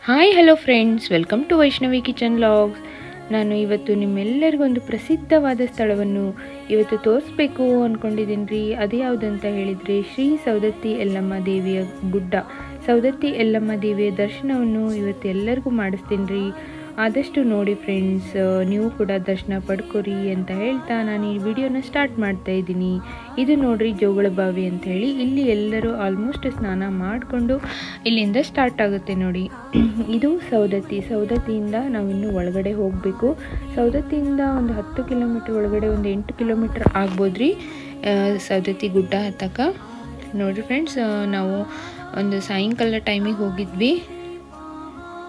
Hi hello friends, welcome to Vaishnavi kitchen vlogs. ನಾನು ಇವತ್ತು ನಿಮ್ಮೆಲ್ಲರಿಗೂ ಒಂದು ಪ್ರಸಿದ್ಧವಾದ ಸ್ಥಳವನ್ನು ಇವತ್ತು ತೋರಿಸ್ಬೇಕು ಅಂದ್ಕೊಂಡಿದ್ದೀನಿ ರೀ. ಅದು ಯಾವುದಂತ ಹೇಳಿದರೆ ಶ್ರೀ ಸೌದತ್ತಿ ಯಲ್ಲಮ್ಮ ದೇವಿಯ ಗುಡ್ಡ. ಸೌದತ್ತಿ ಯಲ್ಲಮ್ಮ ದೇವಿಯ ದರ್ಶನವನ್ನು ಇವತ್ತು ಎಲ್ಲರಿಗೂ ಮಾಡಿಸ್ತೀನಿ ರೀ. ಆದಷ್ಟು ನೋಡಿ ಫ್ರೆಂಡ್ಸ್, ನೀವು ಕೂಡ ದರ್ಶನ ಪಡ್ಕೊರಿ ಅಂತ ಹೇಳ್ತಾ ನಾನು ಈ ವಿಡಿಯೋನ ಸ್ಟಾರ್ಟ್ ಮಾಡ್ತಾ ಇದ್ದೀನಿ. ಇದು ನೋಡ್ರಿ ಜೋಗಳ ಬಾವಿ ಅಂತ ಹೇಳಿ. ಇಲ್ಲಿ ಎಲ್ಲರೂ ಆಲ್ಮೋಸ್ಟ್ ಸ್ನಾನ ಮಾಡಿಕೊಂಡು ಇಲ್ಲಿಂದ ಸ್ಟಾರ್ಟ್ ಆಗುತ್ತೆ ನೋಡಿ. ಇದು ಸೌದತ್ತಿಯಿಂದ ನಾವು ಇನ್ನೂ ಒಳಗಡೆ ಹೋಗಬೇಕು. ಸೌದತ್ತಿಯಿಂದ ಒಂದು 10 ಕಿಲೋಮೀಟ್ರ್ ಒಳಗಡೆ, ಒಂದು 8 ಕಿಲೋಮೀಟ್ರ್ ಆಗ್ಬೋದ್ರಿ ಸೌದತ್ತಿ ಗುಡ್ಡ ಹತ್ತಕ್ಕ. ನೋಡಿರಿ ಫ್ರೆಂಡ್ಸ್, ನಾವು ಒಂದು ಸಾಯಂಕಾಲ ಟೈಮಿಗೆ ಹೋಗಿದ್ವಿ.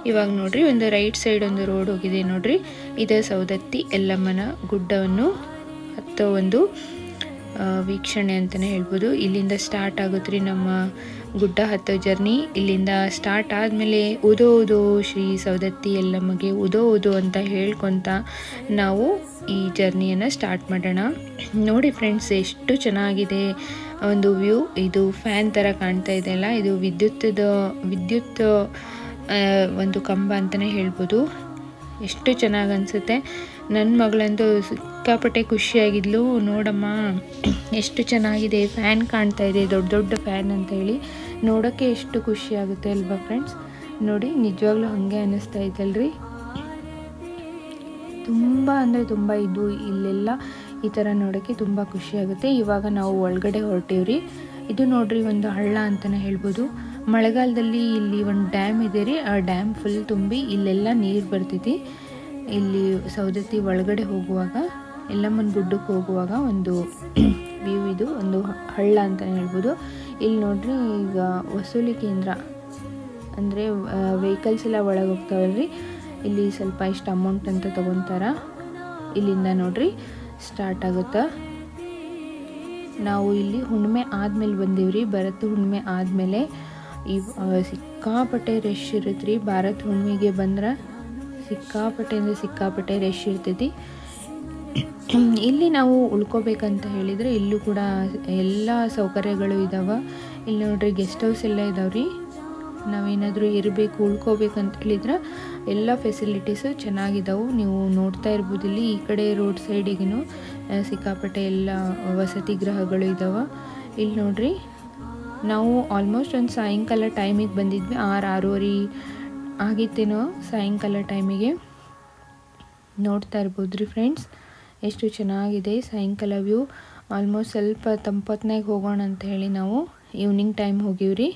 ಇವಾಗ ನೋಡ್ರಿ ಒಂದು ರೈಟ್ ಸೈಡ್ ಒಂದು ರೋಡ್ ಹೋಗಿದೆ ನೋಡ್ರಿ. ಇದು ಸೌದತ್ತಿ ಯಲ್ಲಮ್ಮನ ಗುಡ್ಡವನ್ನು ಹತ್ತೋ ಒಂದು ವೀಕ್ಷಣೆ ಅಂತಲೇ ಹೇಳ್ಬೋದು. ಇಲ್ಲಿಂದ ಸ್ಟಾರ್ಟ್ ಆಗುತ್ತೆ ರೀ ನಮ್ಮ ಗುಡ್ಡ ಹತ್ತೋ ಜರ್ನಿ. ಇಲ್ಲಿಂದ ಸ್ಟಾರ್ಟ್ ಆದಮೇಲೆ ಉದೋ ಉದೋ ಶ್ರೀ ಸೌದತ್ತಿ ಯಲ್ಲಮ್ಮಗೆ ಉದೋ ಉದೋ ಅಂತ ಹೇಳ್ಕೊತ ನಾವು ಈ ಜರ್ನಿಯನ್ನು ಸ್ಟಾರ್ಟ್ ಮಾಡೋಣ. ನೋಡಿ ಫ್ರೆಂಡ್ಸ್, ಎಷ್ಟು ಚೆನ್ನಾಗಿದೆ ಒಂದು ವ್ಯೂ. ಇದು ಫ್ಯಾನ್ ಥರ ಕಾಣ್ತಾ ಇದೆಯಲ್ಲ, ಇದು ವಿದ್ಯುತ್ ಒಂದು ಕಂಬ ಅಂತಲೇ ಹೇಳ್ಬೋದು. ಎಷ್ಟು ಚೆನ್ನಾಗಿ ಅನಿಸುತ್ತೆ. ನನ್ನ ಮಗಳಂತೂ ಸಿಕ್ಕಾಪಟ್ಟೆ ಖುಷಿಯಾಗಿದ್ಲು. ನೋಡಮ್ಮ ಎಷ್ಟು ಚೆನ್ನಾಗಿದೆ, ಫ್ಯಾನ್ ಕಾಣ್ತಾ ಇದೆ, ದೊಡ್ಡ ದೊಡ್ಡ ಫ್ಯಾನ್ ಅಂತ ಹೇಳಿ. ನೋಡೋಕ್ಕೆ ಎಷ್ಟು ಖುಷಿ ಆಗುತ್ತೆ ಅಲ್ವಾ ಫ್ರೆಂಡ್ಸ್. ನೋಡಿ, ನಿಜವಾಗ್ಲೂ ಹಾಗೆ ಅನ್ನಿಸ್ತಾ ಇದ್ದಲ್ರಿ. ತುಂಬ ಅಂದರೆ ತುಂಬ ಇದು ಇಲ್ಲೆಲ್ಲ ಈ ಥರ ನೋಡೋಕ್ಕೆ ತುಂಬ ಖುಷಿಯಾಗುತ್ತೆ. ಇವಾಗ ನಾವು ಒಳಗಡೆ ಹೊರಟೀವ್ರಿ. ಇದು ನೋಡ್ರಿ ಒಂದು ಹಳ್ಳ ಅಂತಲೇ ಹೇಳ್ಬೋದು. ಮಳೆಗಾಲದಲ್ಲಿ ಇಲ್ಲಿ ಒಂದು ಡ್ಯಾಮ್ ಇದೆ ರೀ. ಆ ಡ್ಯಾಮ್ ಫುಲ್ ತುಂಬಿ ಇಲ್ಲೆಲ್ಲ ನೀರು ಬರ್ತೈತಿ. ಇಲ್ಲಿ ಸೌದತ್ತಿ ಒಳಗಡೆ ಹೋಗುವಾಗ, ಯಲ್ಲಮ್ಮನ ಗುಡ್ಡಕ್ಕೆ ಹೋಗುವಾಗ ಒಂದು ವ್ಯೂ. ಇದು ಒಂದು ಹಳ್ಳ ಅಂತಲೇ ಹೇಳ್ಬೋದು. ಇಲ್ಲಿ ನೋಡ್ರಿ, ಈಗ ವಸೂಲಿ ಕೇಂದ್ರ ಅಂದರೆ ವೆಹಿಕಲ್ಸ್ ಎಲ್ಲ ಒಳಗೆ ಹೋಗ್ತಾವಲ್ರಿ. ಇಲ್ಲಿ ಸ್ವಲ್ಪ ಇಷ್ಟು ಅಮೌಂಟ್ ಅಂತ ತೊಗೊತಾರ. ಇಲ್ಲಿಂದ ನೋಡ್ರಿ ಸ್ಟಾರ್ಟ್ ಆಗುತ್ತಾ. ನಾವು ಇಲ್ಲಿ ಹುಣ್ಣಿಮೆ ಆದಮೇಲೆ ಬಂದೀವ್ರಿ. ಭರತ್ ಹುಣ್ಣಿಮೆ ಆದಮೇಲೆ ಸಿಕ್ಕಾಪಟ್ಟೆ ರಶ್ ಇರುತ್ತೆ ರೀ. ಭಾರತ್ ಹುಣ್ಣಿಮೆಗೆ ಬಂದ್ರೆ ಸಿಕ್ಕಾಪಟ್ಟೆ ಅಂದರೆ ಸಿಕ್ಕಾಪಟ್ಟೆ ರಶ್ ಇರ್ತೈತಿ. ಇಲ್ಲಿ ನಾವು ಉಳ್ಕೋಬೇಕಂತ ಹೇಳಿದರೆ ಇಲ್ಲೂ ಕೂಡ ಎಲ್ಲ ಸೌಕರ್ಯಗಳು ಇದ್ದಾವೆ. ಇಲ್ಲಿ ನೋಡ್ರಿ ಗೆಸ್ಟ್ ಹೌಸ್ ಎಲ್ಲ ಇದಾವ್ರಿ. ನಾವೇನಾದರೂ ಇರಬೇಕು, ಉಳ್ಕೋಬೇಕಂತ ಹೇಳಿದ್ರೆ ಎಲ್ಲ ಫೆಸಿಲಿಟೀಸು ಚೆನ್ನಾಗಿದ್ದಾವೆ. ನೀವು ನೋಡ್ತಾ ಇರ್ಬೋದು ಇಲ್ಲಿ ಈ ಕಡೆ ರೋಡ್ ಸೈಡಿಗೂ ಸಿಕ್ಕಾಪಟ್ಟೆ ಎಲ್ಲ ವಸತಿ ಗೃಹಗಳು ಇದ್ದಾವೆ. ಇಲ್ಲಿ ನೋಡ್ರಿ, ನಾವು ಆಲ್ಮೋಸ್ಟ್ ಒಂದು ಸಾಯಂಕಾಲ ಟೈಮಿಗೆ ಬಂದಿದ್ವಿ. 6-6:30 ಆಗಿತ್ತೇನೋ ಸಾಯಂಕಾಲ ಟೈಮಿಗೆ. ನೋಡ್ತಾ ಇರ್ಬೋದು ರೀ ಫ್ರೆಂಡ್ಸ್, ಎಷ್ಟು ಚೆನ್ನಾಗಿದೆ ಸಾಯಂಕಾಲ ವ್ಯೂ. ಆಲ್ಮೋಸ್ಟ್ ಸ್ವಲ್ಪ ತಂಪೊತ್ನಾಗ ಹೋಗೋಣ ಅಂತ ಹೇಳಿ ನಾವು ಈವ್ನಿಂಗ್ ಟೈಮ್ ಹೋಗಿವ್ರಿ.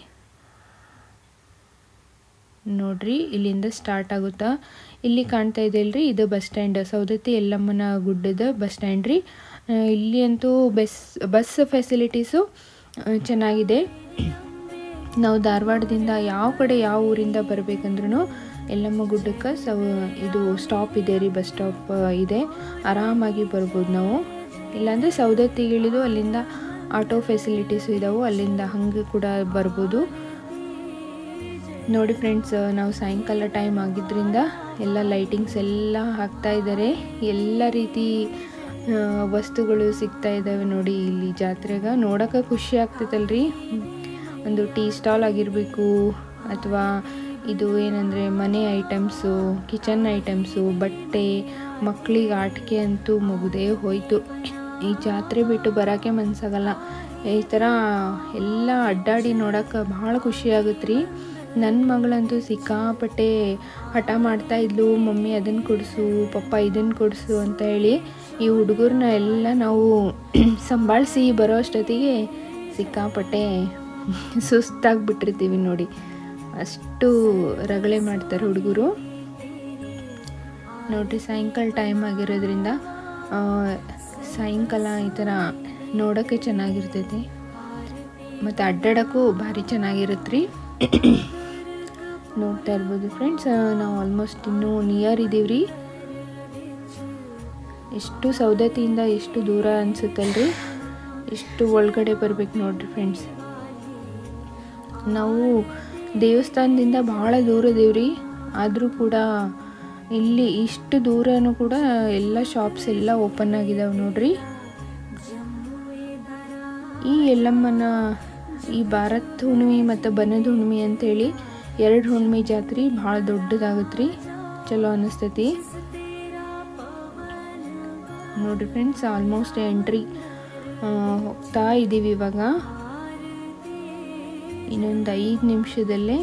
ನೋಡ್ರಿ, ಇಲ್ಲಿಂದ ಸ್ಟಾರ್ಟ್ ಆಗುತ್ತಾ. ಇಲ್ಲಿ ಕಾಣ್ತಾ ಇದೆ ಅಲ್ರಿ, ಇದು ಬಸ್ ಸ್ಟ್ಯಾಂಡ್, ಸೌದತ್ತಿ ಯಲ್ಲಮ್ಮನ ಗುಡ್ಡದ ಬಸ್ ಸ್ಟ್ಯಾಂಡ್ ರೀ. ಇಲ್ಲಿ ಅಂತೂ ಬಸ್ ಫೆಸಿಲಿಟೀಸು ಚೆನ್ನಾಗಿದೆ. ನಾವು ಧಾರವಾಡದಿಂದ ಯಾವ ಊರಿಂದ ಬರಬೇಕಂದ್ರೂ ಯಲ್ಲಮ್ಮ ಗುಡ್ಡಕ್ಕೆ ಇದು ಸ್ಟಾಪ್ ಇದೆ ರೀ, ಬಸ್ ಸ್ಟಾಪ್ ಇದೆ. ಆರಾಮಾಗಿ ಬರ್ಬೋದು ನಾವು. ಇಲ್ಲಾಂದರೆ ಸೌದತ್ತಿಗೆ ಇಳಿದು ಅಲ್ಲಿಂದ ಆಟೋ ಫೆಸಿಲಿಟೀಸು ಇದ್ದಾವೆ, ಅಲ್ಲಿಂದ ಹಂಗೆ ಕೂಡ ಬರ್ಬೋದು. ನೋಡಿ ಫ್ರೆಂಡ್ಸ್, ನಾವು ಸಾಯಂಕಾಲ ಟೈಮ್ ಆಗಿದ್ದರಿಂದ ಎಲ್ಲ ಲೈಟಿಂಗ್ಸ್ ಎಲ್ಲ ಹಾಕ್ತಾ ಇದ್ದಾರೆ. ಎಲ್ಲ ರೀತಿ ವಸ್ತುಗಳು ಸಿಗ್ತಾ ಇದ್ದಾವೆ ನೋಡಿ ಇಲ್ಲಿ ಜಾತ್ರೆಗೆ. ನೋಡೋಕೆ ಖುಷಿ ಆಗ್ತೈತಲ್ರಿ. ಒಂದು ಟೀ ಸ್ಟಾಲ್ ಆಗಿರಬೇಕು, ಅಥವಾ ಇದು ಏನಂದರೆ ಮನೆ ಐಟಮ್ಸು, ಕಿಚನ್ ಐಟಮ್ಸು, ಬಟ್ಟೆ, ಮಕ್ಕಳಿಗೆ ಆಟಿಕೆ ಅಂತೂ ಮುಗಿದೇ ಹೋಯಿತು. ಈ ಜಾತ್ರೆ ಬಿಟ್ಟು ಬರೋಕ್ಕೆ ಮನಸ್ಸಾಗಲ್ಲ. ಈ ಥರ ಎಲ್ಲ ಅಡ್ಡಾಡಿ ನೋಡೋಕೆ ಭಾಳ ಖುಷಿ ಆಗುತ್ತೆ ರೀ. ನನ್ನ ಮಗಳಂತೂ ಸಿಕ್ಕಾಪಟ್ಟೆ ಹಠ ಮಾಡ್ತಾಯಿದ್ಲು, ಮಮ್ಮಿ ಅದನ್ನು ಕೊಡಿಸು, ಪಪ್ಪ ಇದನ್ನು ಕೊಡಿಸು ಅಂತ ಹೇಳಿ. ಈ ಹುಡುಗರನ್ನ ಎಲ್ಲ ನಾವು ಸಂಭಾಳಿಸಿ ಬರೋ ಅಷ್ಟೊತ್ತಿಗೆ ಸಿಕ್ಕಾಪಟ್ಟೆ ಸುಸ್ತಾಗಿಬಿಟ್ಟಿರ್ತೀವಿ ನೋಡಿ. ಅಷ್ಟು ರಗಳೆ ಮಾಡ್ತಾರೆ ಹುಡುಗರು. ನೋಡಿರಿ, ಸಾಯಂಕಾಲ ಟೈಮ್ ಆಗಿರೋದ್ರಿಂದ ಸಾಯಂಕಾಲ ಈ ಥರ ನೋಡೋಕ್ಕೆ ಚೆನ್ನಾಗಿರ್ತೈತಿ, ಮತ್ತು ಅಡ್ಡಾಡೋಕ್ಕೂ ಭಾರಿ ಚೆನ್ನಾಗಿರುತ್ತೆ ರೀ. ನೋಡ್ತಾ ಇರ್ಬೋದು ಫ್ರೆಂಡ್ಸ್, ನಾವು ಆಲ್ಮೋಸ್ಟ್ ಇನ್ನೂ ನಿಯರ್ ಇದ್ದೀವ್ರಿ. ಎಷ್ಟು ಸೌದತ್ತಿಯಿಂದ ಎಷ್ಟು ದೂರ ಅನಿಸುತ್ತಲ್ರಿ, ಎಷ್ಟು ಒಳಗಡೆ ಬರ್ಬೇಕು ನೋಡ್ರಿ ಫ್ರೆಂಡ್ಸ್. ನಾವು ದೇವಸ್ಥಾನದಿಂದ ಭಾಳ ದೂರ ಇದ್ದೀವ್ರಿ. ಆದರೂ ಕೂಡ ಇಲ್ಲಿ ಇಷ್ಟು ದೂರನೂ ಕೂಡ ಎಲ್ಲ ಶಾಪ್ಸ್ ಎಲ್ಲ ಓಪನ್ ಆಗಿದ್ದಾವೆ ನೋಡ್ರಿ. ಈ ಯಲ್ಲಮ್ಮನ ಈ ಭಾರತ್ ಹುಣ್ಣಿಮೆ ಮತ್ತು ಬನದ ಹುಣ್ಣಿಮೆ ಅಂಥೇಳಿ 2 ಹುಣ್ಣಿಮೆ ಜಾತ್ರೆ ಭಾಳ ದೊಡ್ಡದಾಗತ್ತೆ ರೀ, ಚಲೋ ಅನ್ನಿಸ್ತೈತಿ ನೋಡಿರಿ ಫ್ರೆಂಡ್ಸ್. ಆಲ್ಮೋಸ್ಟ್ ಎಂಟ್ರಿ ಹೋಗ್ತಾ ಇದ್ದೀವಿ. ಇವಾಗ ಇನ್ನೊಂದು 5 ನಿಮಿಷದಲ್ಲೇ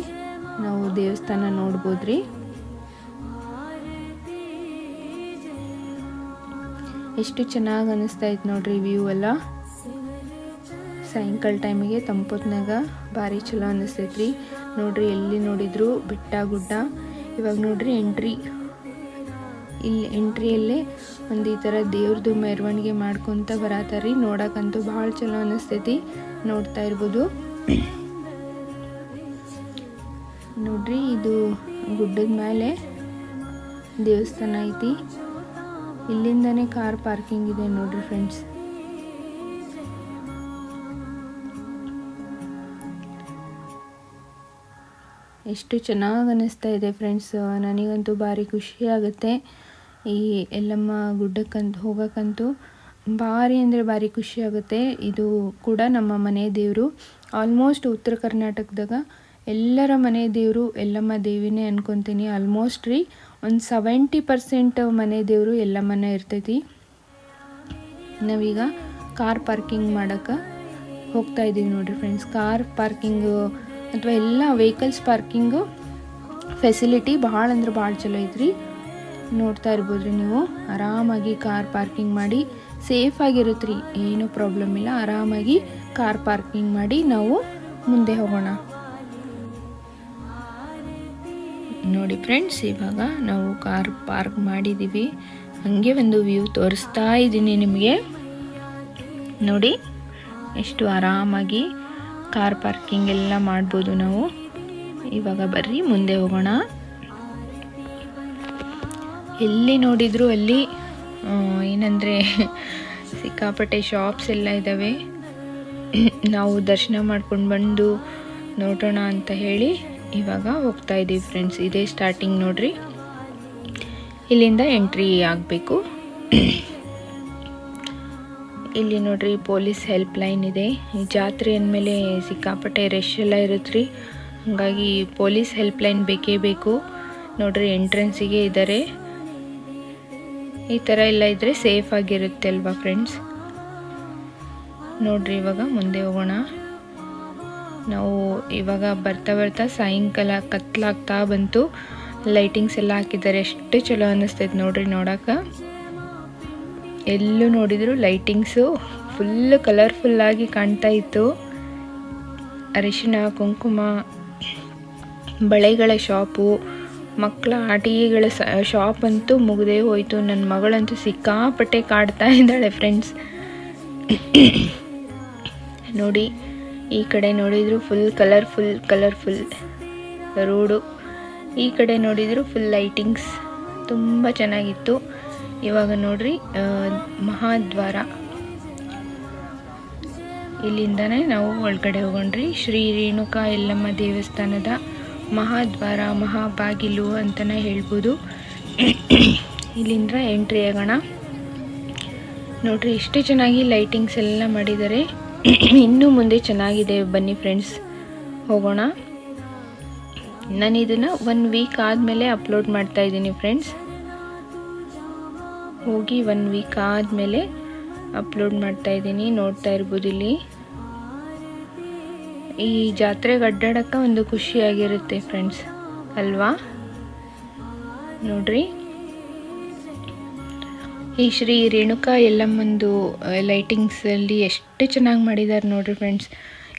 ನಾವು ದೇವಸ್ಥಾನ ನೋಡ್ಬೋದ್ರಿ. ಎಷ್ಟು ಚೆನ್ನಾಗಿ ಅನ್ನಿಸ್ತಾ ಇತ್ತು ನೋಡ್ರಿ ವ್ಯೂ ಎಲ್ಲ. ಸಾಯಂಕಾಲ ಟೈಮಿಗೆ ತಂಪೊತ್ನಾಗ ಭಾರಿ ಚಲೋ ಅನ್ನಿಸ್ತೈತ್ರಿ ನೋಡ್ರಿ. ಎಲ್ಲಿ ನೋಡಿದ್ರು ಬೆಟ್ಟ ಗುಡ್ಡ. ಇವಾಗ ನೋಡ್ರಿ ಇಲ್ಲಿ ಎಂಟ್ರಿಯಲ್ಲೇ ಒಂದು ಈ ಥರ ದೇವ್ರದ್ದು ಮೆರವಣಿಗೆ ಮಾಡ್ಕೊತ ಬರತ್ತಾರಿ. ನೋಡಕ್ಕಂತೂ ಭಾಳ ಚಲೋ ಅನ್ನಿಸ್ತೈತಿ, ನೋಡ್ತಾ ಇರ್ಬೋದು ನೋಡ್ರಿ. ಇದು ಗುಡ್ಡದ ಮೇಲೆ ದೇವಸ್ಥಾನ ಐತಿ. ಇಲ್ಲಿಂದನೇ ಕಾರ್ ಪಾರ್ಕಿಂಗ್ ಇದೆ ನೋಡ್ರಿ ಫ್ರೆಂಡ್ಸ್. ಎಷ್ಟು ಚೆನ್ನಾಗಿ ಅನ್ನಿಸ್ತಾ ಇದೆ ಫ್ರೆಂಡ್ಸ್. ನನಗಂತೂ ಭಾರಿ ಖುಷಿ ಆಗುತ್ತೆ ಈ ಎಲ್ಲಮ್ಮ ಗುಡ್ಡಕ್ಕಂತೂ ಹೋಗೋಕ್ಕಂತೂ ಭಾರಿ ಅಂದರೆ ಭಾರಿ ಖುಷಿ ಆಗುತ್ತೆ. ಇದು ಕೂಡ ನಮ್ಮ ಮನೆ ದೇವರು. ಆಲ್ಮೋಸ್ಟ್ ಉತ್ತರ ಕರ್ನಾಟಕದಾಗ ಎಲ್ಲರ ಮನೆ ದೇವರು ಎಲ್ಲಮ್ಮ ದೇವಿನೇ ಅನ್ಕೊತೀನಿ. ಆಲ್ಮೋಸ್ಟ್ ರೀ ಒಂದು 70% ಮನೆ ದೇವರು ಎಲ್ಲಮ್ಮನ ಇರ್ತೈತಿ. ನಾವೀಗ ಕಾರ್ ಪಾರ್ಕಿಂಗ್ ಮಾಡೋಕ್ಕೆ ಹೋಗ್ತಾ ಇದ್ದೀವಿ ನೋಡ್ರಿ ಫ್ರೆಂಡ್ಸ್. ಕಾರ್ ಪಾರ್ಕಿಂಗು ಅಥವಾ ಎಲ್ಲ ವೆಹಿಕಲ್ಸ್ ಪಾರ್ಕಿಂಗು ಫೆಸಿಲಿಟಿ ಭಾಳ ಅಂದ್ರೆ ಭಾಳ ಚಲೋ ಐತ್ರಿ. ನೋಡ್ತಾ ಇರ್ಬೋದ್ರಿ ನೀವು. ಆರಾಮಾಗಿ ಕಾರ್ ಪಾರ್ಕಿಂಗ್ ಮಾಡಿ ಸೇಫಾಗಿರುತ್ತೆ ರೀ, ಏನೂ ಪ್ರಾಬ್ಲಮ್ ಇಲ್ಲ. ಆರಾಮಾಗಿ ಕಾರ್ ಪಾರ್ಕಿಂಗ್ ಮಾಡಿ ನಾವು ಮುಂದೆ ಹೋಗೋಣ. ನೋಡಿ ಫ್ರೆಂಡ್ಸ್, ಇವಾಗ ನಾವು ಕಾರ್ ಪಾರ್ಕ್ ಮಾಡಿದ್ದೀವಿ. ಹಾಗೆ ಒಂದು ವ್ಯೂ ತೋರಿಸ್ತಾ ಇದ್ದೀನಿ ನಿಮಗೆ. ನೋಡಿ ಎಷ್ಟು ಆರಾಮಾಗಿ ಕಾರ್ ಪಾರ್ಕಿಂಗ್ ಎಲ್ಲ ಮಾಡ್ಬೋದು ನಾವು. ಇವಾಗ ಬರ್ರಿ ಮುಂದೆ ಹೋಗೋಣ. ಎಲ್ಲಿ ನೋಡಿದ್ರು ಅಲ್ಲಿ ಏನಂದರೆ ಸಿಕ್ಕಾಪಟ್ಟೆ ಶಾಪ್ಸ್ ಎಲ್ಲ ಇದ್ದಾವೆ. ನಾವು ದರ್ಶನ ಮಾಡ್ಕೊಂಡು ಬಂದು ನೋಡೋಣ ಅಂತ ಹೇಳಿ ಇವಾಗ ಹೋಗ್ತಾ ಇದ್ದೀವಿ ಫ್ರೆಂಡ್ಸ್. ಇದೇ ಸ್ಟಾರ್ಟಿಂಗ್ ನೋಡ್ರಿ, ಇಲ್ಲಿಂದ ಎಂಟ್ರಿ ಆಗಬೇಕು. ಇಲ್ಲಿ ನೋಡ್ರಿ ಪೊಲೀಸ್ ಹೆಲ್ಪ್ ಲೈನ್ ಇದೆ. ಈ ಜಾತ್ರೆ ಅಂದಮೇಲೆ ಸಿಕ್ಕಾಪಟ್ಟೆ ರಶ್ ಎಲ್ಲ ಇರುತ್ತೆ ರೀ, ಹಾಗಾಗಿ ಪೊಲೀಸ್ ಹೆಲ್ಪ್ ಲೈನ್ ಬೇಕೇ ಬೇಕು. ನೋಡ್ರಿ ಎಂಟ್ರೆನ್ಸಿಗೆ ಇದ್ದಾರೆ. ಈ ಥರ ಎಲ್ಲ ಇದ್ದರೆ ಸೇಫ್ ಆಗಿರುತ್ತೆ ಅಲ್ವಾ ಫ್ರೆಂಡ್ಸ್. ನೋಡ್ರಿ ಇವಾಗ ಮುಂದೆ ಹೋಗೋಣ ನಾವು. ಇವಾಗ ಬರ್ತಾ ಸಾಯಂಕಾಲ ಕತ್ಲಾಗ್ತಾ ಬಂತು. ಲೈಟಿಂಗ್ಸ್ ಎಲ್ಲ ಹಾಕಿದ್ದಾರೆ, ಎಷ್ಟು ಚಲೋ ಅನ್ನಿಸ್ತೈತೆ ನೋಡ್ರಿ ನೋಡೋಕೆ. ಎಲ್ಲೂ ನೋಡಿದ್ರು ಲೈಟಿಂಗ್ಸು ಫುಲ್ ಕಲರ್ಫುಲ್ಲಾಗಿ ಕಾಣ್ತಾ ಇತ್ತು. ಅರಿಶಿಣ ಕುಂಕುಮ ಬಳೆಗಳ ಶಾಪು, ಮಕ್ಕಳ ಆಟಿಕೆಗಳ ಶಾಪ್ ಅಂತೂ ಮುಗಿದೇ ಹೋಯಿತು. ನನ್ನ ಮಗಳಂತೂ ಸಿಕ್ಕಾಪಟ್ಟೆ ಕಾಡ್ತಾ ಇದ್ದಾಳೆ ಫ್ರೆಂಡ್ಸ್. ನೋಡಿ ಈ ಕಡೆ ನೋಡಿದ್ರು ಫುಲ್ ಕಲರ್ಫುಲ್ ರೋಡು, ಈ ಕಡೆ ನೋಡಿದ್ರು ಫುಲ್ ಲೈಟಿಂಗ್ಸ್ ತುಂಬ ಚೆನ್ನಾಗಿತ್ತು. ಇವಾಗ ನೋಡ್ರಿ ಮಹಾದ್ವಾರ, ಇಲ್ಲಿಂದನೇ ನಾವು ಒಳಗಡೆ ಹೋಗೋಣ್ರಿ. ಶ್ರೀ ರೇಣುಕಾ ಯಲ್ಲಮ್ಮ ದೇವಸ್ಥಾನದ ಮಹಾದ್ವಾರ, ಮಹಾಬಾಗಿಲು ಅಂತಲೇ ಹೇಳ್ಬೋದು. ಇಲ್ಲಿಂದ ಎಂಟ್ರಿ ಆಗೋಣ. ನೋಡ್ರಿ ಎಷ್ಟು ಚೆನ್ನಾಗಿ ಲೈಟಿಂಗ್ಸ್ ಎಲ್ಲ ಮಾಡಿದ್ದಾರೆ. ಇನ್ನೂ ಮುಂದೆ ಚೆನ್ನಾಗಿದೆ, ಬನ್ನಿ ಫ್ರೆಂಡ್ಸ್ ಹೋಗೋಣ. ನಾನು ಇದನ್ನು 1 ವೀಕ್ ಆದಮೇಲೆ ಅಪ್ಲೋಡ್ ಮಾಡ್ತಾ ಇದ್ದೀನಿ ಫ್ರೆಂಡ್ಸ್. ಹೋಗಿ 1 ವೀಕ್ ಆದಮೇಲೆ ಅಪ್ಲೋಡ್ ಮಾಡ್ತಾ ಇದ್ದೀನಿ. ನೋಡ್ತಾ ಇರ್ಬೋದು ಇಲ್ಲಿ. ಈ ಜಾತ್ರೆಗೆ ಅಡ್ಡಾಡಕ್ಕೆ ಒಂದು ಖುಷಿಯಾಗಿರುತ್ತೆ ಫ್ರೆಂಡ್ಸ್ ಅಲ್ವಾ. ನೋಡ್ರಿ ಈ ಶ್ರೀ ರೇಣುಕಾ ಯಲ್ಲಮ್ಮಂದು ಲೈಟಿಂಗ್ಸಲ್ಲಿ ಎಷ್ಟು ಚೆನ್ನಾಗಿ ಮಾಡಿದ್ದಾರೆ ನೋಡ್ರಿ ಫ್ರೆಂಡ್ಸ್.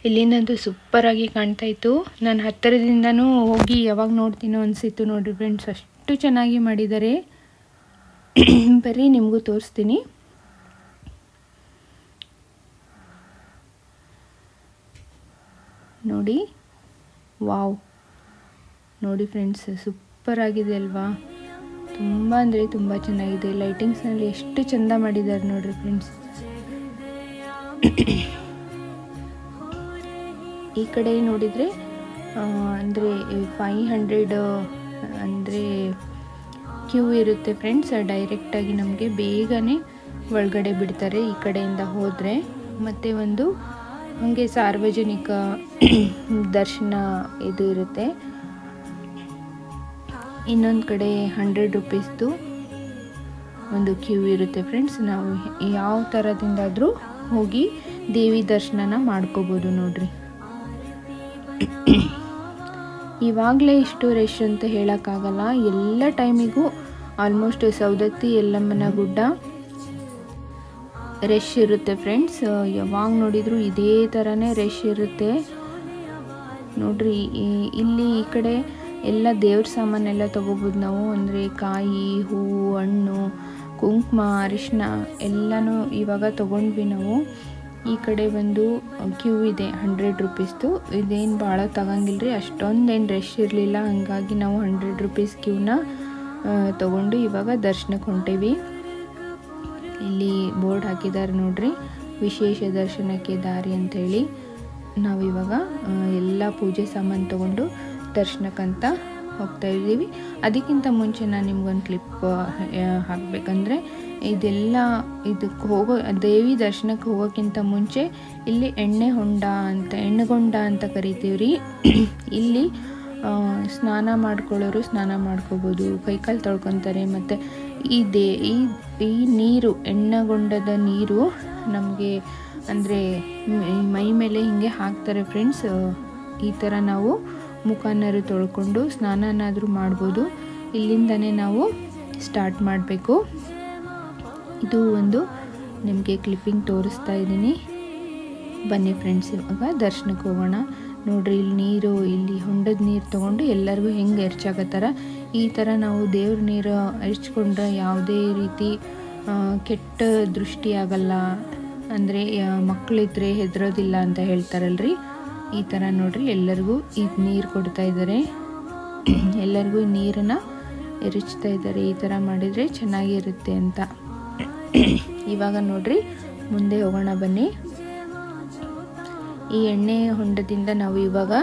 ಇಲ್ಲಿಂದಂತೂ ಸೂಪರಾಗಿ ಕಾಣ್ತಾ ಇತ್ತು. ನಾನು ಹತ್ತಿರದಿಂದನೂ ಹೋಗಿ ಯಾವಾಗ ನೋಡ್ತೀನೋ ಅನಿಸಿತ್ತು ನೋಡ್ರಿ ಫ್ರೆಂಡ್ಸ್, ಅಷ್ಟು ಚೆನ್ನಾಗಿ ಮಾಡಿದ್ದಾರೆ. ಬರ್ರಿ ನಿಮಗೂ ತೋರಿಸ್ತೀನಿ. ನೋಡಿ ವಾವ್, ನೋಡಿ ಫ್ರೆಂಡ್ಸ್ ಸೂಪರ್ ಆಗಿದೆ ಅಲ್ವಾ. ತುಂಬ ಅಂದರೆ ತುಂಬ ಚೆನ್ನಾಗಿದೆ. ಲೈಟಿಂಗ್ಸ್ನಲ್ಲಿ ಎಷ್ಟು ಚೆಂದ ಮಾಡಿದ್ದಾರೆ ನೋಡ್ರಿ ಫ್ರೆಂಡ್ಸ್. ಈ ಕಡೆ ನೋಡಿದರೆ ಅಂದರೆ 500 ಅಂದರೆ ಕ್ಯೂ ಇರುತ್ತೆ ಫ್ರೆಂಡ್ಸ್. ಡೈರೆಕ್ಟಾಗಿ ನಮಗೆ ಬೇಗನೆ ಒಳಗಡೆ ಬಿಡ್ತಾರೆ ಈ ಕಡೆಯಿಂದ ಹೋದರೆ. ಮತ್ತು ಒಂದು ಹಾಗೆ ಸಾರ್ವಜನಿಕ ದರ್ಶನ ಇದು ಇರುತ್ತೆ. ಇನ್ನೊಂದು ಕಡೆ 100 ರೂಪೀಸ್ದು ಒಂದು ಕ್ಯೂ ಇರುತ್ತೆ ಫ್ರೆಂಡ್ಸ್. ನಾವು ಯಾವ ಥರದಿಂದಾದರೂ ಹೋಗಿ ದೇವಿ ದರ್ಶನನ ಮಾಡ್ಕೋಬೋದು ನೋಡ್ರಿ. ಇವಾಗಲೇ ಇಷ್ಟು ರಶ್ ಅಂತ ಹೇಳೋಕ್ಕಾಗಲ್ಲ, ಎಲ್ಲ ಟೈಮಿಗೂ ಆಲ್ಮೋಸ್ಟ್ ಸೌದತ್ತಿ ಯಲ್ಲಮ್ಮನ ಗುಡ್ಡ ರಶ್ ಇರುತ್ತೆ ಫ್ರೆಂಡ್ಸ್. ಯಾವಾಗ ನೋಡಿದರೂ ಇದೇ ಥರನೇ ರಶ್ ಇರುತ್ತೆ ನೋಡ್ರಿ. ಇಲ್ಲಿ ಈ ಕಡೆ ಎಲ್ಲ ದೇವ್ರ ಸಾಮಾನೆಲ್ಲ ತೊಗೋಬೋದು ನಾವು, ಅಂದರೆ ಕಾಯಿ, ಹೂವು, ಹಣ್ಣು, ಕುಂಕುಮ, ಅರಿಶಿನ ಎಲ್ಲನೂ ಇವಾಗ ತೊಗೊಂಡ್ವಿ ನಾವು. ಈ ಕಡೆ ಒಂದು ಕ್ಯೂ ಇದೆ 100 ರೂಪೀಸ್ದು. ಇದೇನು ಭಾಳ ತಗೊಂಗಿಲ್ಲ ರೀ, ಅಷ್ಟೊಂದೇನು ರಶ್ ಇರಲಿಲ್ಲ, ಹಾಗಾಗಿ ನಾವು 100 ರೂಪೀಸ್ ಕ್ಯೂನ ತೊಗೊಂಡು ಇವಾಗ ದರ್ಶನಕ್ಕೆ ಹೊಂಟೇವಿ. ಇಲ್ಲಿ ಬೋರ್ಡ್ ಹಾಕಿದ್ದಾರೆ ನೋಡ್ರಿ, ವಿಶೇಷ ದರ್ಶನಕ್ಕೆ ದಾರಿ ಅಂಥೇಳಿ. ನಾವಿವಾಗ ಎಲ್ಲ ಪೂಜೆ ಸಾಮಾನು ತೊಗೊಂಡು ದರ್ಶನಕ್ಕಂತ ಹೋಗ್ತಾ ಇದ್ದೀವಿ. ಅದಕ್ಕಿಂತ ಮುಂಚೆ ನಾನು ನಿಮ್ಗೊಂದು ಕ್ಲಿಪ್ ಹಾಕಬೇಕಂದ್ರೆ, ಇದಕ್ಕೆ ಹೋಗೋ ದೇವಿ ದರ್ಶನಕ್ಕೆ ಹೋಗೋಕ್ಕಿಂತ ಮುಂಚೆ ಇಲ್ಲಿ ಎಣ್ಣೆಗೊಂಡ ಅಂತ ಕರಿತೀವಿ ರೀ. ಇಲ್ಲಿ ಸ್ನಾನ ಮಾಡ್ಕೊಳ್ಳೋರು ಸ್ನಾನ ಮಾಡ್ಕೋಬೋದು, ಕೈಕಾಲು ತೊಳ್ಕೊತಾರೆ. ಮತ್ತು ಈ ನೀರು, ಎಣ್ಣೆಗೊಂಡದ ನೀರು ನಮಗೆ ಅಂದರೆ ಮೈ ಮೇಲೆ ಹೀಗೆ ಹಾಕ್ತಾರೆ ಫ್ರೆಂಡ್ಸ್. ಈ ಥರ ನಾವು ಮುಖನಾರು ತೊಳ್ಕೊಂಡು ಸ್ನಾನನಾದರೂ ಮಾಡ್ಬೋದು. ಇಲ್ಲಿಂದನೇ ನಾವು ಸ್ಟಾರ್ಟ್ ಮಾಡಬೇಕು. ಇದು ಒಂದು ನಿಮಗೆ ಕ್ಲಿಪ್ಪಿಂಗ್ ತೋರಿಸ್ತಾ ಇದ್ದೀನಿ, ಬನ್ನಿ ಫ್ರೆಂಡ್ಸ್ ಇವಾಗ ದರ್ಶನಕ್ಕೆ ಹೋಗೋಣ. ನೋಡ್ರಿ, ಇಲ್ಲಿ ಹೊಂಡದ ನೀರು ತೊಗೊಂಡು ಎಲ್ಲರಿಗೂ ಹೆಂಗೆ ಎರಚಾಕತ್ತಾರ. ಈ ಥರ ನಾವು ದೇವ್ರ ನೀರು ಎರಚ್ಕೊಂಡ್ರೆ ಯಾವುದೇ ರೀತಿ ಕೆಟ್ಟ ದೃಷ್ಟಿ ಆಗಲ್ಲ, ಅಂದರೆ ಮಕ್ಕಳಿದ್ರೆ ಹೆದರೋದಿಲ್ಲ ಅಂತ ಹೇಳ್ತಾರಲ್ರಿ. ಈ ಥರ ನೋಡ್ರಿ, ಎಲ್ಲರಿಗೂ ಈ ನೀರು ಕೊಡ್ತಾ ಇದ್ದಾರೆ, ಎಲ್ಲರಿಗೂ ನೀರನ್ನು ಎರಚ್ತಾ ಇದ್ದಾರೆ. ಈ ಥರ ಮಾಡಿದರೆ ಚೆನ್ನಾಗಿರುತ್ತೆ ಅಂತ. ಇವಾಗ ನೋಡ್ರಿ, ಮುಂದೆ ಹೋಗೋಣ ಬನ್ನಿ. ಈ ಎಣ್ಣೆ ಹೊಂಡದಿಂದ ನಾವು ಇವಾಗ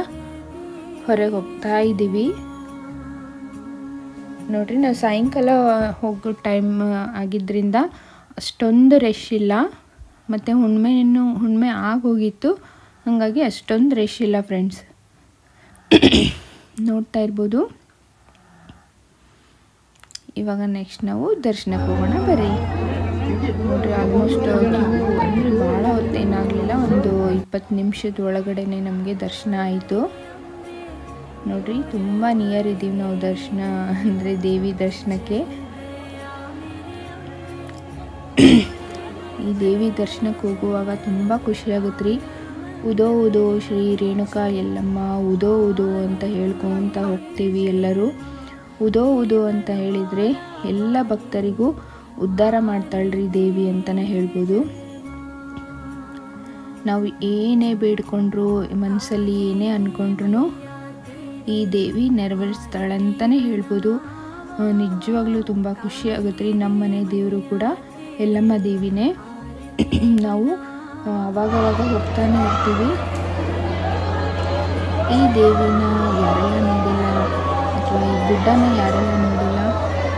ಹೊರಗೆ ಹೋಗ್ತಾ ಇದ್ದೀವಿ ನೋಡ್ರಿ. ನಾವು ಸಾಯಂಕಾಲ ಹೋಗೋ ಟೈಮ್ ಆಗಿದ್ದರಿಂದ ಅಷ್ಟೊಂದು ರಶ್ ಇಲ್ಲ, ಮತ್ತು ಹುಣ್ಣಿಮೆ ಆಗೋಗಿತ್ತು, ಹಾಗಾಗಿ ಅಷ್ಟೊಂದು ರಶ್ ಇಲ್ಲ ಫ್ರೆಂಡ್ಸ್. ನೋಡ್ತಾ ಇರ್ಬೋದು. ಇವಾಗ ನೆಕ್ಸ್ಟ್ ನಾವು ದರ್ಶನಕ್ಕೆ ಹೋಗೋಣ ಬರ್ರಿ. ನೋಡ್ರಿ, ಆಲ್ಮೋಸ್ಟ್ ಅಂದರೆ ಭಾಳ ಹೊತ್ತೇನಾಗಲಿಲ್ಲ, ಒಂದು 20 ನಿಮಿಷದ ಒಳಗಡೆನೆ ನಮಗೆ ದರ್ಶನ ಆಯಿತು ನೋಡ್ರಿ. ತುಂಬ ನಿಯರ್ ಇದ್ದೀವಿ ನಾವು ದರ್ಶನ, ಅಂದರೆ ದೇವಿ ದರ್ಶನಕ್ಕೆ. ಈ ದೇವಿ ದರ್ಶನಕ್ಕೆ ಹೋಗುವಾಗ ತುಂಬ ಖುಷಿಯಾಗುತ್ತೆ ರೀ. ಉದೋ ಉದೋ ಶ್ರೀ ರೇಣುಕಾ ಯಲ್ಲಮ್ಮ ಉದೋ ಉದೋ ಅಂತ ಹೇಳ್ಕೊತ ಹೋಗ್ತೀವಿ ಎಲ್ಲರೂ. ಉದೋ ಉದೋ ಅಂತ ಹೇಳಿದರೆ ಎಲ್ಲ ಭಕ್ತರಿಗೂ ಉದ್ಧಾರ ಮಾಡ್ತಾಳ್ರಿ ದೇವಿ ಅಂತಲೇ ಹೇಳ್ಬೋದು. ನಾವು ಏನೇ ಬೇಡ್ಕೊಂಡ್ರು, ಮನಸ್ಸಲ್ಲಿ ಏನೇ ಅಂದ್ಕೊಂಡ್ರು ಈ ದೇವಿ ನೆರವೇರಿಸ್ತಾಳಂತಲೇ ಹೇಳ್ಬೋದು. ನಿಜವಾಗ್ಲೂ ತುಂಬ ಖುಷಿ ಆಗುತ್ತೆ ರೀ. ನಮ್ಮ ಮನೆ ದೇವರು ಕೂಡ ಯಲ್ಲಮ್ಮ ದೇವಿನೇ. ನಾವು ಅವಾಗವಾಗ ಹೋಗ್ತಾನೆ ಇರ್ತೀವಿ. ಈ ದೇವಿನ ಯಾರೆಲ್ಲ ನೋಡಿಲ್ಲ ಅಥವಾ ಈ ಗುಡ್ಡನ ಯಾರೆಲ್ಲ ನೋಡಿಲ್ಲ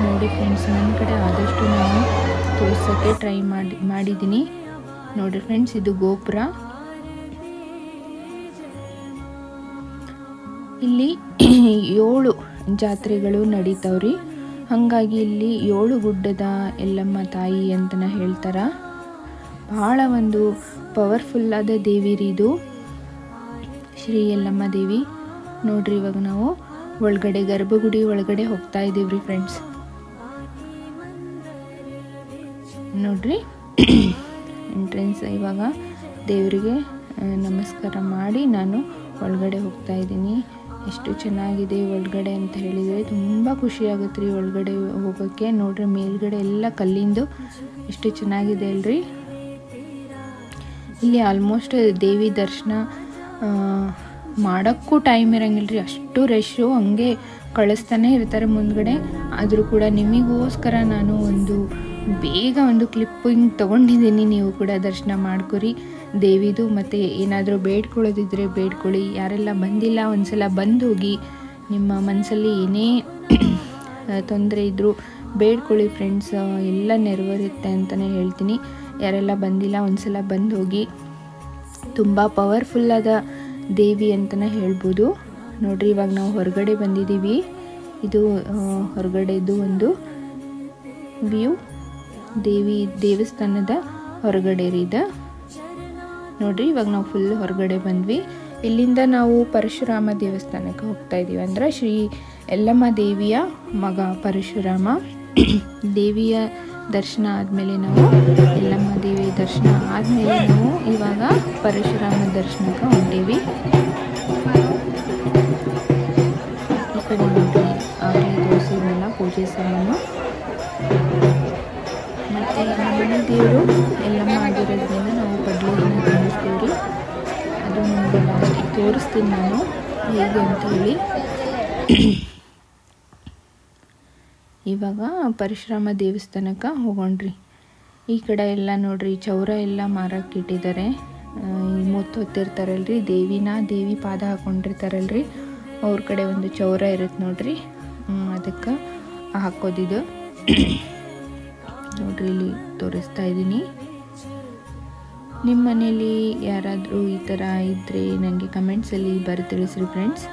ನೋಡಿ ಫ್ರೆಂಡ್ಸ್, ನನ್ನ ಕಡೆ ಆದಷ್ಟು ನಾನು ತೋರ್ಸೋಕ್ಕೆ ಟ್ರೈ ಮಾಡಿದ್ದೀನಿ ನೋಡಿ ಫ್ರೆಂಡ್ಸ್. ಇದು ಗೋಪುರ. ಇಲ್ಲಿ 7 ಜಾತ್ರೆಗಳು ನಡೀತಾವ್ರಿ, ಹಾಗಾಗಿ ಇಲ್ಲಿ 7 ಗುಡ್ಡದ ಯಲ್ಲಮ್ಮ ತಾಯಿ ಅಂತಲೇ ಹೇಳ್ತಾರೆ. ಭಾಳ ಒಂದು ಪವರ್ಫುಲ್ಲಾದ ದೇವಿ ರೀ ಇದು, ಶ್ರೀ ಯಲ್ಲಮ್ಮ ದೇವಿ. ನೋಡ್ರಿ, ಇವಾಗ ನಾವು ಒಳಗಡೆ ಗರ್ಭಗುಡಿ ಒಳಗಡೆ ಹೋಗ್ತಾ ಇದ್ದೀವ್ರಿ ಫ್ರೆಂಡ್ಸ್. ನೋಡ್ರಿ ಎಂಟ್ರೆನ್ಸ್. ಇವಾಗ ದೇವರಿಗೆ ನಮಸ್ಕಾರ ಮಾಡಿ ನಾನು ಒಳಗಡೆ ಹೋಗ್ತಾ ಇದ್ದೀನಿ. ಎಷ್ಟು ಚೆನ್ನಾಗಿದೆ ಒಳಗಡೆ ಅಂತ ಹೇಳಿದರೆ ತುಂಬ ಖುಷಿಯಾಗುತ್ತೆ ರೀ ಒಳಗಡೆ ಹೋಗೋಕ್ಕೆ. ನೋಡ್ರಿ, ಮೇಲ್ಗಡೆ ಎಲ್ಲ ಕಲ್ಲಿಂದು ಎಷ್ಟು ಚೆನ್ನಾಗಿದೆ ಅಲ್ರಿ. ಇಲ್ಲಿ ಆಲ್ಮೋಸ್ಟ್ ದೇವಿ ದರ್ಶನ ಮಾಡೋಕ್ಕೂ ಟೈಮ್ ಇರೋಂಗಿಲ್ಲ ರೀ, ಅಷ್ಟು ರಶ್ಶು, ಹಂಗೆ ಕಳಿಸ್ತಾನೆ ಇರ್ತಾರೆ ಮುಂದ್ಗಡೆ. ಆದರೂ ಕೂಡ ನಿಮಗೋಸ್ಕರ ನಾನು ಬೇಗ ಒಂದು ಕ್ಲಿಪ್ಪಿಂಗ್ ತೊಗೊಂಡಿದ್ದೀನಿ. ನೀವು ಕೂಡ ದರ್ಶನ ಮಾಡ್ಕೊರಿ ದೇವಿದು. ಮತ್ತು ಏನಾದರೂ ಬೇಡ್ಕೊಳ್ಳೋದಿದ್ರೆ ಬೇಡ್ಕೊಳ್ಳಿ. ಯಾರೆಲ್ಲ ಬಂದಿಲ್ಲ ಒಂದ್ಸಲ ಬಂದು ಹೋಗಿ. ನಿಮ್ಮ ಮನಸ್ಸಲ್ಲಿ ಏನೇ ತೊಂದರೆ ಇದ್ದರೂ ಬೇಡ್ಕೊಳ್ಳಿ ಫ್ರೆಂಡ್ಸ್, ಎಲ್ಲ ನೆರವೇರುತ್ತೆ ಅಂತಲೇ ಹೇಳ್ತೀನಿ. ಯಾರೆಲ್ಲ ಬಂದಿಲ್ಲ ಒಂದ್ಸಲ ಬಂದು ಹೋಗಿ. ತುಂಬ ಪವರ್ಫುಲ್ಲಾದ ದೇವಿ ಅಂತಲೇ ಹೇಳ್ಬೋದು. ನೋಡ್ರಿ, ಇವಾಗ ನಾವು ಹೊರಗಡೆ ಬಂದಿದ್ದೀವಿ. ಇದು ಹೊರಗಡೆದು ಒಂದು ವ್ಯೂ, ದೇವಸ್ಥಾನದ ಹೊರಗಡೆ ಇದೆ ನೋಡ್ರಿ. ಇವಾಗ ನಾವು ಫುಲ್ ಹೊರಗಡೆ ಬಂದ್ವಿ. ಇಲ್ಲಿಂದ ನಾವು ಪರಶುರಾಮ ದೇವಸ್ಥಾನಕ್ಕೆ ಹೋಗ್ತಾ ಇದ್ದೀವಿ. ಅಂದರೆ ಶ್ರೀ ಯಲ್ಲಮ್ಮ ದೇವಿಯ ಮಗ ಪರಶುರಾಮ. ದೇವಿಯ ದರ್ಶನ ಆದಮೇಲೆ ನಾವು ಯಲ್ಲಮ್ಮ ದೇವಿಯ ದರ್ಶನ ಆದಮೇಲೆ ನಾವು ಇವಾಗ ಪರಶುರಾಮ ದರ್ಶನಕ್ಕೆ ಹೊಂಟೀವಿ. ಈ ಕಡೆ ನೋಡ್ರಿ ಅವರೇ ತೋರಿಸಿದ್ನಲ್ಲ ಪೂಜೆ ಸಾಮಾನು. ಮತ್ತು ನಮ್ಮನೆ ದೇವರು ಯಲ್ಲಮ್ಮ ಆಗಿರೋದ್ರಿಂದ ನಾವು ಪಡ್ಲಿಗೆನ ತುಂಬಿಸ್ತೀವಿ. ಅದು ನಿಮಗೆ ಲಾಸ್ಟಿಗೆ ತೋರಿಸ್ತೀನಿ ನಾನು ಹೇಗೆ ಅಂತ ಹೇಳಿ. ಇವಾಗ ಪರಶುರಾಮ ದೇವಸ್ಥಾನಕ್ಕೆ ಹೋಗೋಣ್ರಿ. ಈ ಕಡೆ ಎಲ್ಲ ನೋಡ್ರಿ ಚೌರ ಎಲ್ಲ ಮಾರಕ್ಕೆ ಇಟ್ಟಿದ್ದಾರೆ. ಮುತ್ತು ಹೊತ್ತಿರ್ತಾರಲ್ರಿ ದೇವಿ ಪಾದ ಹಾಕೊಂಡಿರ್ತಾರಲ್ರಿ, ಅವ್ರ ಕಡೆ ಒಂದು ಚೌರ ಇರುತ್ತೆ ನೋಡ್ರಿ, ಅದಕ್ಕೆ ಹಾಕೋದಿದ್ದು ನೋಡ್ರಿ. ಇಲ್ಲಿ ತೋರಿಸ್ತಾ ಇದ್ದೀನಿ. ನಿಮ್ಮ ಮನೇಲಿ ಯಾರಾದರೂ ಈ ಥರ ಇದ್ದರೆ ನನಗೆ ಕಮೆಂಟ್ಸಲ್ಲಿ ತಿಳಿಸ್ರಿ ಫ್ರೆಂಡ್ಸ್.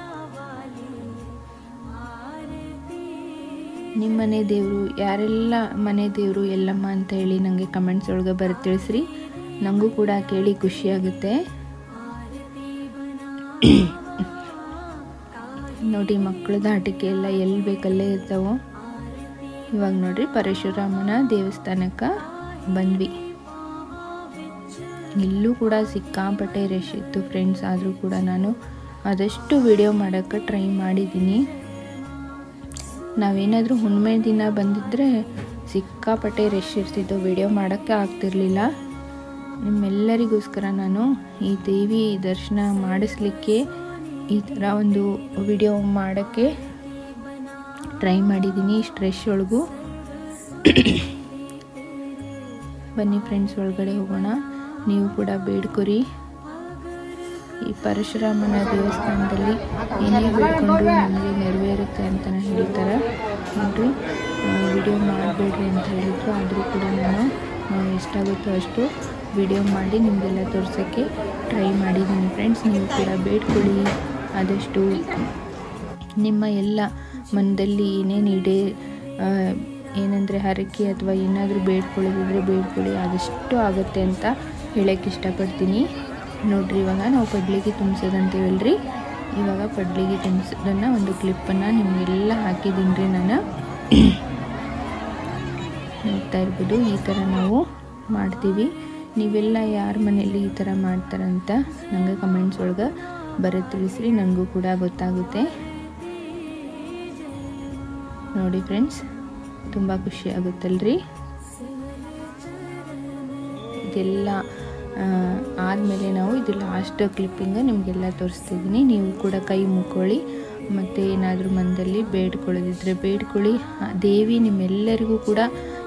ನಿಮ್ಮ ಮನೆ ದೇವರು ಯಾರೆಲ್ಲ ಮನೆ ದೇವರು ಯಲ್ಲಮ್ಮ ಅಂತ ಹೇಳಿ ನನಗೆ ಕಮೆಂಟ್ಸ್ ಒಳಗೆ ತಿಳಿಸ್ರಿ. ನನಗೂ ಕೂಡ ಕೇಳಿ ಖುಷಿಯಾಗುತ್ತೆ. ನೋಡಿ ಮಕ್ಕಳದ ಆಟಿಕೆ ಎಲ್ಲ ಎಲ್ಲಿ ಬೇಕಲ್ಲೇ ಇರ್ತಾವೆ. ಇವಾಗ ನೋಡ್ರಿ ಪರಶುರಾಮನ ದೇವಸ್ಥಾನಕ್ಕೆ ಬಂದ್ವಿ. ಇಲ್ಲೂ ಕೂಡ ಸಿಕ್ಕಾಪಟ್ಟೆ ರಶ್ ಇತ್ತು ಫ್ರೆಂಡ್ಸ್. ಆದರೂ ಕೂಡ ನಾನು ಆದಷ್ಟು ವಿಡಿಯೋ ಮಾಡೋಕ್ಕೆ ಟ್ರೈ ಮಾಡಿದ್ದೀನಿ. ನಾವೇನಾದರೂ ಹುಣ್ಣಿಮೆ ದಿನ ಬಂದಿದ್ದರೆ ಸಿಕ್ಕಾಪಟ್ಟೆ ರಶ್ ಇರ್ತಿತ್ತು, ವಿಡಿಯೋ ಮಾಡೋಕ್ಕೆ ಆಗ್ತಿರ್ಲಿಲ್ಲ. ನಿಮ್ಮೆಲ್ಲರಿಗೋಸ್ಕರ ನಾನು ಈ ದೇವಿ ದರ್ಶನ ಮಾಡಿಸ್ಲಿಕ್ಕೆ ಈ ಥರ ಒಂದು ವಿಡಿಯೋ ಮಾಡೋಕ್ಕೆ ಟ್ರೈ ಮಾಡಿದ್ದೀನಿ ಇಷ್ಟು ರಶ್ ಒಳಗೂ. ಬನ್ನಿ ಫ್ರೆಂಡ್ಸ್ ಒಳಗಡೆ ಹೋಗೋಣ. ನೀವು ಕೂಡ ಬೇಡ್ಕೊರಿ. ಈ ಪರಶುರಾಮನ ದೇವಸ್ಥಾನದಲ್ಲಿ ಏನೇ ಬೇಡ್ಕೊಂಡ್ರು ನಮಗೆ ನೆರವೇರುತ್ತೆ ಅಂತಲೇ ಹೇಳ್ತಾರೆ ನೋಡ್ರಿ. ವಿಡಿಯೋ ಮಾಡಬೇಡ್ರಿ ಅಂತ ಹೇಳಿದ್ರು, ಆದರೂ ಕೂಡ ನಾನು ಎಷ್ಟಾಗುತ್ತೋ ಅಷ್ಟು ವಿಡಿಯೋ ಮಾಡಿ ನಿಮಗೆಲ್ಲ ತೋರ್ಸೋಕ್ಕೆ ಟ್ರೈ ಮಾಡಿದ್ದೀನಿ ಫ್ರೆಂಡ್ಸ್. ನೀವು ಕೂಡ ಬೇಡ್ಕೊಳ್ಳಿ. ಆದಷ್ಟು ನಿಮ್ಮ ಎಲ್ಲ ಮನದಲ್ಲಿ ಏನೇನು ಏನಂದರೆ ಹರಕೆ ಅಥವಾ ಏನಾದರೂ ಬೇಡ್ಕೊಳ್ಳೋದಿದ್ರೆ ಬೇಡ್ಕೊಳ್ಳಿ, ಆದಷ್ಟು ಆಗುತ್ತೆ ಅಂತ ಹೇಳೋಕ್ಕೆ ಇಷ್ಟಪಡ್ತೀನಿ ನೋಡ್ರಿ. ಇವಾಗ ನಾವು ಪಡ್ಲಿಗೆ ತುಂಬಿಸೋದಂತೀವಲ್ರಿ, ಇವಾಗ ಪಡ್ಲಿಗೆ ತುಂಬಿಸೋದನ್ನು ಒಂದು ಕ್ಲಿಪ್ಪನ್ನು ನಿಮಗೆಲ್ಲ ಹಾಕಿದ್ದೀನಿ ರೀ ನಾನು. ನೋಡ್ತಾ ಇರ್ಬೋದು ಈ ಥರ ನಾವು ಮಾಡ್ತೀವಿ. ನೀವೆಲ್ಲ ಯಾರ ಮನೆಯಲ್ಲಿ ಈ ಥರ ಮಾಡ್ತಾರಂತ ನನಗೆ ಕಮೆಂಟ್ಸ್ ಒಳಗೆ ತಿಳಿಸ್ರಿ, ನನಗೂ ಕೂಡ ಗೊತ್ತಾಗುತ್ತೆ ನೋಡಿ ಫ್ರೆಂಡ್ಸ್. ತುಂಬ ಖುಷಿ ಆಗುತ್ತಲ್ರಿ. ಇದೆಲ್ಲ ಆದಮೇಲೆ ನಾವು ಇದು ಲಾಸ್ಟ್ ಕ್ಲಿಪ್ಪಿಂಗ್ ನಿಮಗೆಲ್ಲ ತೋರಿಸ್ತಿದ್ದೀನಿ. ನೀವು ಕೂಡ ಕೈ ಮುಕ್ಕೊಳ್ಳಿ, ಮತ್ತು ಏನಾದರೂ ಮನದಲ್ಲಿ ಬೇಡ್ಕೊಳ್ಳೋದಿದ್ರೆ ಬೇಡ್ಕೊಳ್ಳಿ. ದೇವಿ ನಿಮ್ಮೆಲ್ಲರಿಗೂ ಕೂಡ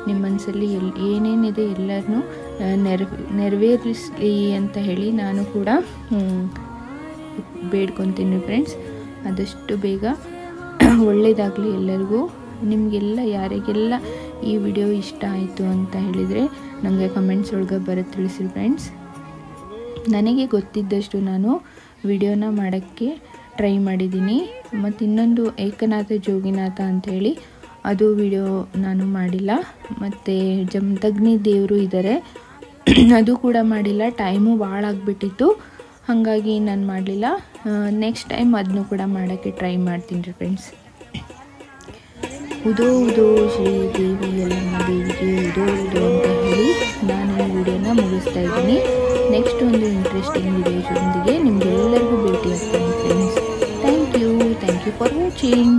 ನಿಮ್ಮ ಮನಸ್ಸಲ್ಲಿ ಏನೇನಿದೆ ಎಲ್ಲರನ್ನೂ ನೆರವೇರಿಸಲಿ ಅಂತ ಹೇಳಿ ನಾನು ಕೂಡ ಬೇಡ್ಕೊತೀನಿ ಫ್ರೆಂಡ್ಸ್. ಆದಷ್ಟು ಬೇಗ ಒಳ್ಳೆಯದಾಗಲಿ ಎಲ್ಲರಿಗೂ. ನಿಮಗೆಲ್ಲ ಯಾರಿಗೆಲ್ಲ ಈ ವಿಡಿಯೋ ಇಷ್ಟ ಆಯಿತು ಅಂತ ಹೇಳಿದರೆ ನನಗೆ ಕಮೆಂಟ್ಸ್ ಒಳಗೆ ತಿಳಿಸಿ ಫ್ರೆಂಡ್ಸ್. ನನಗೆ ಗೊತ್ತಿದ್ದಷ್ಟು ನಾನು ವಿಡಿಯೋನ ಮಾಡೋಕ್ಕೆ ಟ್ರೈ ಮಾಡಿದ್ದೀನಿ. ಮತ್ತು ಇನ್ನೊಂದು ಏಕನಾಥ ಜೋಗಿನಾಥ ಅಂಥೇಳಿ ಅದು ವಿಡಿಯೋ ನಾನು ಮಾಡಿಲ್ಲ. ಮತ್ತು ಜಮದಗ್ನಿ ದೇವರು ಇದ್ದಾರೆ, ಅದು ಕೂಡ ಮಾಡಿಲ್ಲ. ಟೈಮು ಭಾಳ ಆಗಿಬಿಟ್ಟಿತ್ತು, ಹಾಗಾಗಿ ನಾನು ಮಾಡಲಿಲ್ಲ. ನೆಕ್ಸ್ಟ್ ಟೈಮ್ ಅದನ್ನು ಕೂಡ ಮಾಡೋಕ್ಕೆ ಟ್ರೈ ಮಾಡ್ತೀನಿ ರೀ ಫ್ರೆಂಡ್ಸ್. ಉದೋ ಉದೋ ಶ್ರೀ ದೇವಿ ಯಲ್ಲಮ್ಮ ದೇವಿಗೆ ಉದೋ ಉದೋ ಅಂತ ಹೇಳಿ ನಾನು ಈ ವಿಡಿಯೋನ ಮುಗಿಸ್ತಾ ಇದ್ದೀನಿ. ನೆಕ್ಸ್ಟ್ ಒಂದು ಇಂಟ್ರೆಸ್ಟಿಂಗ್ ವಿಡಿಯೋದೊಂದಿಗೆ ನಿಮಗೆಲ್ಲರಿಗೂ ಭೇಟಿ ಆಗ್ತೀನಿ friends. Thank you for watching.